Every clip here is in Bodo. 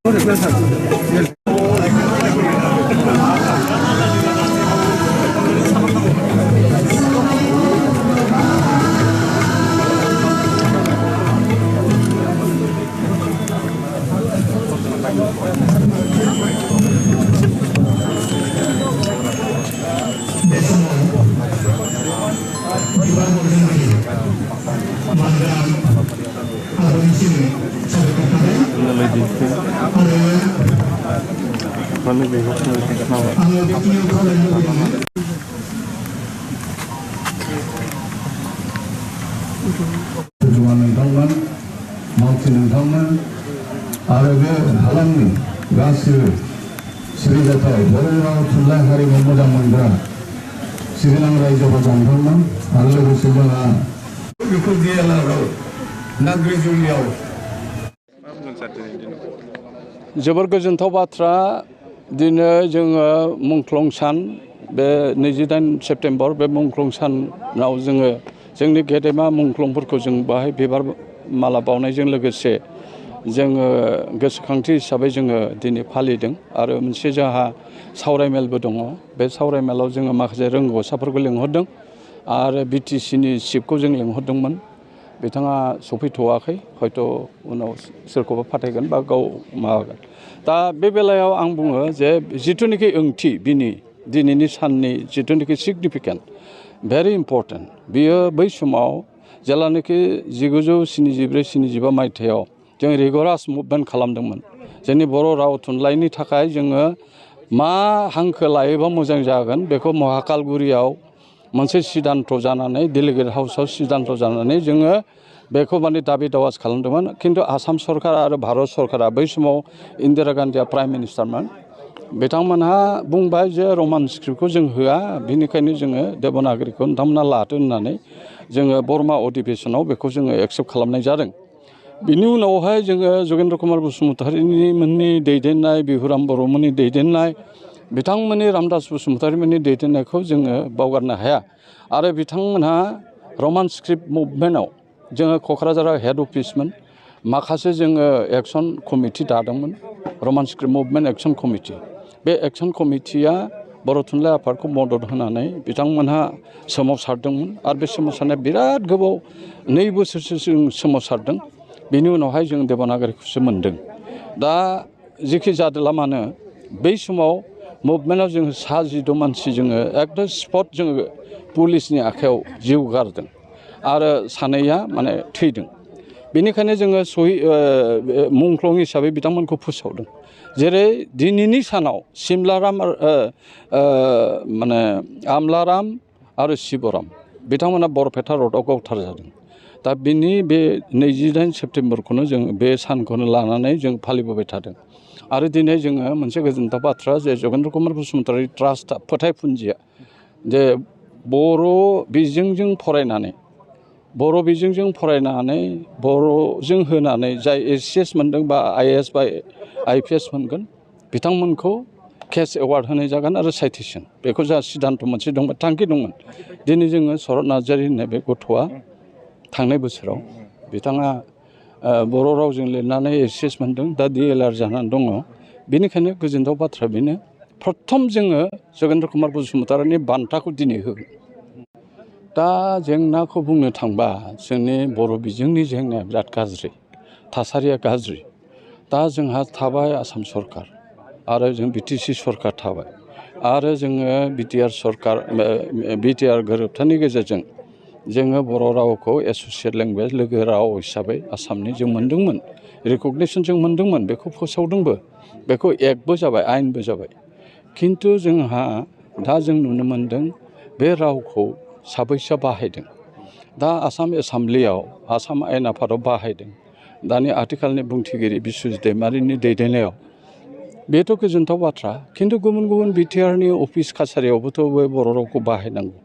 जुवान नोंथांमोन मावथि नोंथांमोन आरो बे हालामनि गासिबो सिबिजाथाव बर' राव थुनलाइ हारिमु मोजां मोनग्रा सिबिनां रायजोफोर नोंथांमोन आरो लोगोसे जोंहा बेखौ DLR-आव नाग्रिजुलियाव जोबोर गोजोनथाव बाथ्रा दिनै जोङो मुंख्लं सान बे 28 सेप्तेम्बर बे मुंख्लं सानाव जोङो जोंनि गेदेमा मुंख्लंफोरखौ जों बाहाय बिबार माला बावनायजों लोगोसे जोङो गोसोखांथि हिसाबै जोङो दिनै फालिदों आरो मोनसे जोंहा सावरायमेलबो दङ बे सावरायमेलाव जोङो माखासे रोंगौसाफोरखौ लिंहरदों आरो BTCनि चिफखौ जों लिंहरदोंमोन बिथाङा सफैथ'वाखै हयथ' उनाव सोरखौबा फाथायगोन बा गाव माबागोन दा बे बेलायाव आं बुङो जे जिथुनिखि ओंथि बिनि दिनैनि साननि जिथुनिखि सिगनिफिकेन्ट भेरि इम्पर्टेन्ट बियो बै समाव जेलानोखि 1974-75 मायथाइयाव जों रिगरास मुभमेन्ट खालामदोंमोन जोंनि बर' राव थुनलाइनि थाखाय जोङो मा हांखो लायोबा मोजां जागोन बेखौ महाकालगुरियाव मोनसे सिद्धान्त जानानै डेलिगेट हाउसआव सिद्धान्त जानानै जोङो बेखौ माने दाबि दावास खालामदोंमोन खिन्थु आसाम सरकार आरो भारत सरकारा बै समाव इन्दिरा गान्धीया प्राइम मिनिस्टारमोन बिथांमोनहा बुंबाय जे रमान स्क्रिप्टखौ जों होआ बिनिखायनो जोङो देबनागरिखौ नोंथांमोना लादो होननानै जोङो बर्मा अधिवेशनाव बेखौ जोङो एक्सेप्ट खालामनाय जादों बिनि उनावहाय जोङो जगेन्द्र कुमार बसुमतारी मोननि दैदेननाय बिहुराम बर'मोननि दैदेननाय बिथांमोननि रामदास बसुमतारीमोननि दैदेननायखौ जोङो बावगारनो हाया आरो बिथांमोनहा रमान स्क्रिप्ट मुभमेन्टआव जोङो क'क्राझाराव हेड अफिसमोन माखासे जोङो एक्सन कमिटि दादोंमोन रमान स्क्रिप्ट मुभमेन्ट एक्सन कमिटि बे एक्सन कमिटिया बर' थुनलाइ आफादखौ मदद होनानै बिथांमोनहा सोमावसारदोंमोन आरो बे सोमावसारनाया बिराद गोबाव 2 बोसोरसो जों सोमावसारदों बेनि उनावहाय जों देबनागरिखौसो मोन्दों दा जेखि जादोला मानो बै समाव मुभमेन्टआव जोङो 16 मानसि जोङो एकदम स्पट जोङो पुलिसनि आखायाव जिउ गारदों आरो सानैया माने थैदों बेनिखायनो जोङो मुंख्लं हिसाबै बिथांमोनखौ फोसावदों जेरै दिनैनि सानाव सिमलाराम माने आमलाराम आरो शिबराम बिथांमोना बरपेटा रडआव गावथारजादों दा बिनि बे 28 सेप्तेम्बरखौनो जों बे सानखौनो लानानै जों फालिबोबाय थादों आरो दिनै जोङो मोनसे गोजोनथाव बाथ्रा जे जगेन्द्र कुमार बसुमतारी ट्रास्टआ फोथायफुन्जिया जे बर' बिजोंजों फरायनानै बर'जों होनानै जाय ACS मोनदों बा IAS बा IPS मोनगोन बिथांमोनखौ केस एवार्ड होनाय जागोन आरो साइटेसन बेखौ जा सिद्धान्त मोनसे दंमोन थांखि दंमोन दिनै जोङो शरत नार्जारी होननाय बे गथ'आ थांनाय बोसोराव बिथाङा बर' रावजों लिरनानै ACS मोनदों दा DLR जानानै दङ बेनिखायनो गोजोनथाव बाथ्रा बेनो प्रथम जोङो जगेन्द्र कुमार बसुमतारीनि बान्थाखौ दिनै होगोन दा जेंनाखौ बुंनो थांबा जोंनि बर' बिजोंनि जेंनाया बिराद गाज्रि थासारिया गाज्रि दा जोंहा थाबाय आसाम सरकार आरो जों BTC सरकार थाबाय आरो जोङो BTR गोरोबथानि गेजेरजों जोङो बर' रावखौ एस'सियेट लेंगुवेज लोगो राव हिसाबै आसामनि जों मोन्दोंमोन रिकगनिसन जों मोन्दोंमोन बेखौ फोसावदोंबो बेखौ एक्टबो जाबाय आयेनबो जाबाय खिन्थु जोंहा दा जों नुनो मोन्दों बे रावखौ साबैसे बाहायदों दा आसाम एसेम्ब्लियाव आसाम आयेन आफादाव बाहायदों दानि आथिखालनि बुंथिगिरि बिस्वजित दैमारिनि दैदेननायाव बेथ' गोजोनथाव बाथ्रा खिन्थु गुबुन गुबुन बिटिआरनि अफिस काछारियावबोथ' बे बर' रावखौ बाहायनांगौ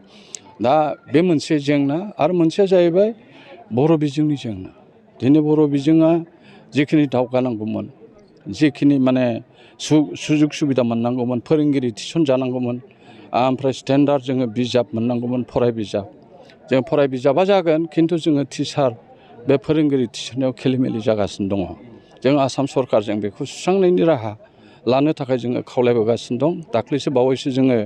दा बे मोनसे जेंना आरो मोनसेया जाहैबाय बर' बिजोंनि जेंना दिनै बर' बिजोङा जिखिनि दावगानांगौमोन जिखिनि माने सुजुग सुबिदा मोननांगौमोन फोरोंगिरि थिसनजानांगौमोन ओमफ्राय स्टेन्डार्ड जोङो बिजाब मोननांगौमोन फराय बिजाब जों फराय बिजाबा जागोन खिन्थु जोङो टिचार बे फोरोंगिरि थिसननायाव खेलिमेलि जागासिनो दङ जों आसाम सरकारजों बेखौ सुस्रांनायनि राहा लानो थाखाय जोङो खावलायबोगासिनो दं। दाख्लैसो बावैसो जोङो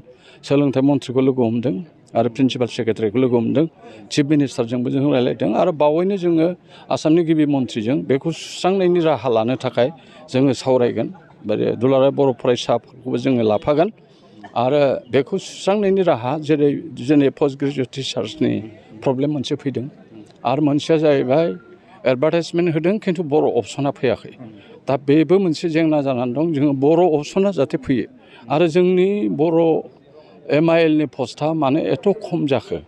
सोलोंथाइ मन्थ्रिखौ लोगो हमदों आरो प्रिन्सिपाल सेक्रेटारिखौ लोगो हमदों, चिफ मिनिस्टारजोंबो जों रायज्लायदों आरो बावैनो जोङो आसामनि गिबि मन्थ्रिजों बेखौ सुस्रांनायनि राहा लानो थाखाय जोङो सावरायगोन। बे दुलाराय बर' फरायसाफोरखौबो जोङो लाफागोन आरो बेखौ सुस्रांनायनि राहा जेरै जोंनि पस्ट ग्रेजुवेट टिचार्सनि प्रब्लेम मोनसे फैदों आरो मोनसेया जाहैबाय एडभार्टाइजमेन्ट होदों खिन्थु बर' अपसना फैयाखै। दा बेबो मोनसे जेंना जानानै दं। जोङो बर' अपसना जाहाथे फैयो आरो जोंनि बर' MIL-नि पस्टआ मानो एथ' खम जाखो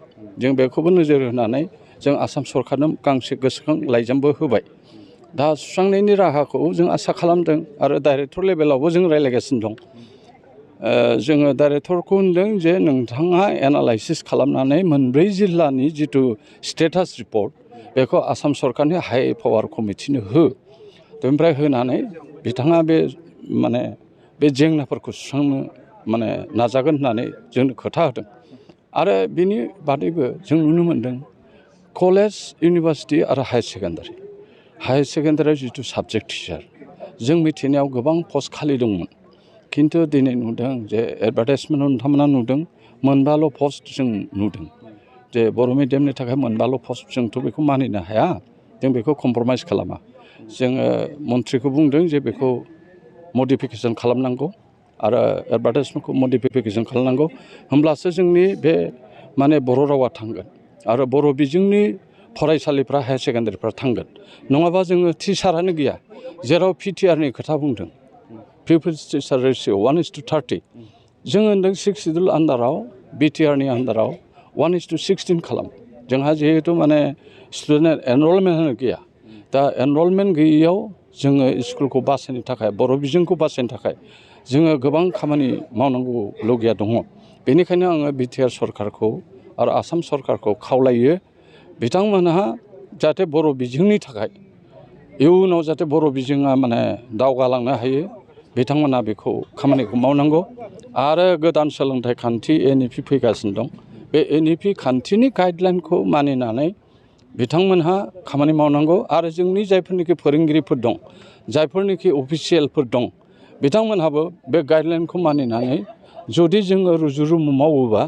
जों बेखौबो नोजोर होनानै जों आसाम सरकारनो गांसे गोसोखां लाइजामबो होबाय। दा सुस्रांनायनि राहाखौ जों आसा खालामदों आरो डाइरेक्टर लेभेलावबो जों रायज्लायगासिनो दं। जोङो डाइरेक्टरखौ होनदों जे नोंथाङा एनालाइसिस खालामनानै मोनब्रै जिल्लानि जिथु स्टेटास रिपर्ट बेखौ आसाम सरकारनि हाइ पावार कमिटिनो हो। बेनिफ्राय होनानै बिथाङा बे जेंनाफोरखौ सुस्रांनो नाजागोन होननानै जोंनो खोथा होदों। आरो बिनि बादैबो जों नुनो मोनदों कलेज, इउनिभार्सिटि आरो हायार सेकेन्डारियाव जिथु साबजेक्ट टिचार जों मिथिनायाव गोबां पस्ट खालि दंमोन। खिन्थु दिनै नुदों जे एडभार्टाइजमेन्टआव नोंथांमोना नुदों मोनबाल' पस्ट जों नुदों जे बर' मिडियामनि थाखाय मोनबाल' पस्ट। जोंथ' बेखौ मानिनो हाया, जों बेखौ कमप्रमाइस खालामा। जोङो मन्थ्रिखौ बुंदों जे बेखौ मडिफिकेसन खालामनांगौ आरो एडभार्टाइजमेन्टखौ मडिफिकेसन खालामनांगौ, होमब्लासो जोंनि बे बर' रावा थांगोन आरो बर' बिजोंनि फरायसालिफ्रा हायार सेकेन्डारिफ्रा थांगोन। नङाबा जोङो टिचारानो गैया। जेराव PTR-नि खोथा बुंदों, पिपल्स टिचार रेसिय' 1:30, जों होनदों 6 सिडुल आन्डाराव BTR-नि आन्डाराव 1:16 खालाम। जोंहा जिहेतु स्टुडेन्ट एनरलमेन्टआनो गैया। दा एनरलमेन्ट गैयैयाव जोङो स्कुलखौ बासायनो थाखाय, बर' बिजोंखौ बासायनो थाखाय जोङो गोबां खामानि मावनांगौ लगिया दङ। बेनिखायनो आङो BTR सरकारखौ आरो आसाम सरकारखौ खावलायो बिथांमोनहा जाहाथे बर' बिजोंनि थाखाय इयुनाव जाहाथे बर' बिजोङा दावगालांनो हायो, बिथांमोना बेखौ खामानिखौ मावनांगौ। आरो गोदान सोलोंथाइ खान्थि NEP फैगासिनो दं। बे NEP खान्थिनि गाइडलाइनखौ मानिनानै बिथांमोनहा खामानि मावनांगौ आरो जोंनि जायफोरनिखि फोरोंगिरिफोर दं, जायफोरनिखि अफिसियेलफोर दं, बिथांमोनहाबो बे गाइडलाइनखौ मानिनानै जुदि जोङो रुजु रुमु मावोबा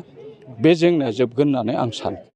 बे जेंनाया जोबगोन होननानै आं सानो।